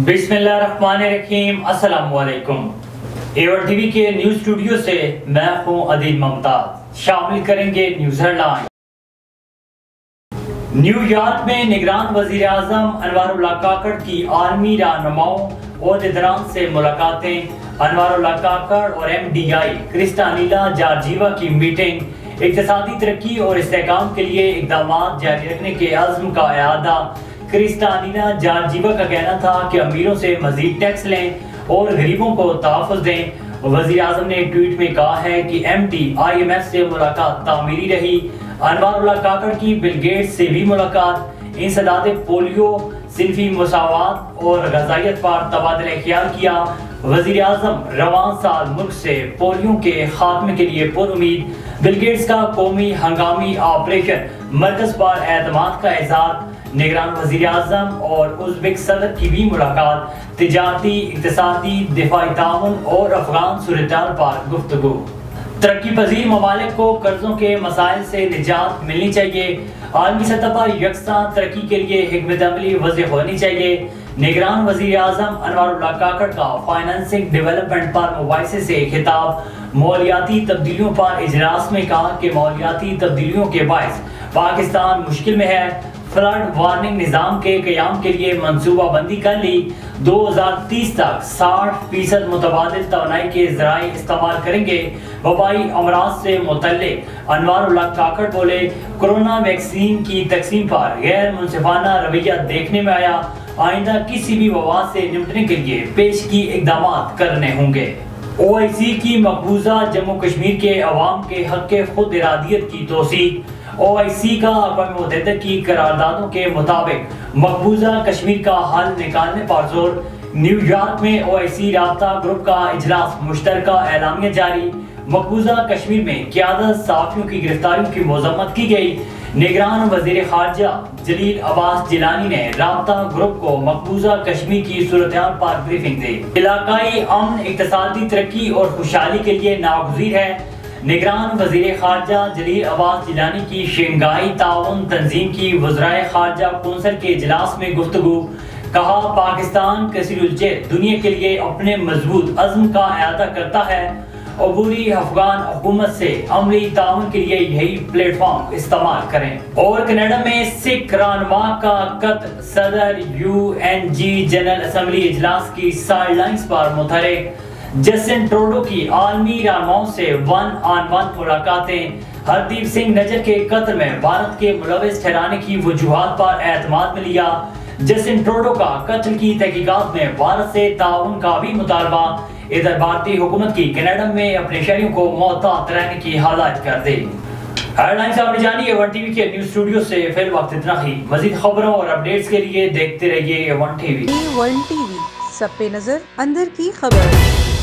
बिस्मिल्लाहिर्रहमानिर्रहीम। अस्सलाम वालेकुम। एवन टीवी के न्यूज स्टूडियो से मैं हूं अदील मुमताज। शामिल करेंगे न्यूज हेडलाइन। न्यूयॉर्क में निगरान वजीर आजम अनवारुल्लाह काकड़ की आर्मी रहनुमाओं और लिडरान से मुलाकातें। अनवारुल्लाह काकड़ और MDI क्रिस्टालिना जॉर्जिवा की मीटिंग। इक्तिसादी तरक्की और इस्तेहकाम के लिए इक़दामात जारी रखने के अज़्म का इआदा। क्रिस्टालिना जॉर्जिवा का कहना था कि अमीरों से मजीद टैक्स लें और गरीबों को तहफ़्फ़ुज़ दें। वज़ीर आज़म ने ट्वीट में कहा है कि MD IMF से मुलाकात तामीरी रही। अनवारुल्लाह काकड़ की बिल गेट्स से भी मुलाकात। इंसदाद पोलियो, सिनफी मुसावात और गज़ाइयत पर तबादला ख्याल किया। वज़ीर आज़म रवां साल मुल्क से पोलियो के खात्मे के लिए पुरुमीद। बिल गेट्स का कौमी हंगामी ऑपरेशन मरकज़ पर एतमाद का इज़हार। निगरान वज़ीर आज़म और उज़्बेक सदर की भी मुलाकात। तिजारती, इक़्तिसादी, दिफाई ताउन और अफ़गान सूरत-ए-हाल पर गुफ्तगू। तरक्की पजीर ममालिक को कर्जों के मसाइल से निजात मिलनी चाहिए। आलमी सतह पर यकसां तरक्की के लिए हिकमत अमली वज़ीह होनी चाहिए। निगरान वज़ीर आज़म अनवारुल्लाह काकड़ का फाइनेंसिंग डेवलपमेंट पर मुबाहिसे से खिताब। मौलियाती तब्दीलियों पर इजलास में कहा कि मौलियाती तब्दीलियों के बायस पाकिस्तान मुश्किल में है। फ्लड वार्निंग निज़ाम के क़याम के लिए मनसूबा बंदी कर ली। 2030 तक 60% मुतबादिल तवानाई के ज़राए इस्तेमाल करेंगे। वबाई अमराज से मुतल्लिक़ अनवारुल्लाह काकड़ बोले, कोरोना वैक्सीन की तकसीम पर गैर मुनसिफाना रवैया देखने में आया। आइंदा किसी भी वबा से निपटने के लिए पेशगी इक़दामात करने होंगे। OIC की मकबूजा जम्मू कश्मीर के अवाम के हक़ खुद इरादियत की तौसीक। OIC का अक़वाम मुत्तहिदा की करारदादों के मुताबिक मकबूजा कश्मीर का हल निकालने पर जोर। न्यूयॉर्क में OIC राब्ता ग्रुप का इजलास मुश्तरका एलामिया जारी। मकबूजा कश्मीर में क़यादत सहाफ़ियों की गिरफ्तारियों की मज़म्मत की गई। निगरान वज़ीर ख़ारजा जलील अब्बास जिलानी ने राब्ता ग्रुप को मकबूजा कश्मीर की सूरत-ए-हाल पर ब्रीफिंग दी। इलाकाई अमन इक़्तिसादी तरक्की और खुशहाली के लिए नागुज़ीर है। निगरान वज़ीर ख़ारजा जलील अब्बास जिलानी की शंघाई ताउन तंजीम की वज़राए ख़ारजा कौंसिल के इजलास में गुफ्तगू। कहा, पाकिस्तान कसीरुल-जहद दुनिया के लिए अपने मजबूत अज़्म का इआदा करता है। अबूरी अफगान हुकूमत से अमली ताउन के लिए यही प्लेटफॉर्म इस्तेमाल करें। और कनाडा में सिख रहनुमा का कत्ल। सदर UNG जनरल असम्बली इजलास की साइडलाइंस पर मुतहरिक। जस्टिन ट्रूडो की आलमी रहनुमाओं से 1-on-1 मुलाकातें। हरदीप सिंह नजर के कत्ल में भारत के मुलविस ठहराने की वजूहात पर एतमाद में लिया। जस्टिन ट्रूडो का कत्ल की तहकीकात में भारत से ताउन का भी मुतालबा। इधर भारतीय हुकूमत की कनाडा में अपने शहरियों को मोहतात रहने की हालत कर दी। हेडलाइंस आपने जानी। A1 TV के न्यूज स्टूडियो से फिल वक्त इतना ही। मजीद खबरों और अपडेट्स के लिए देखते रहिए A1 TV। A1 TV, सब पे नजर, अंदर की खबर।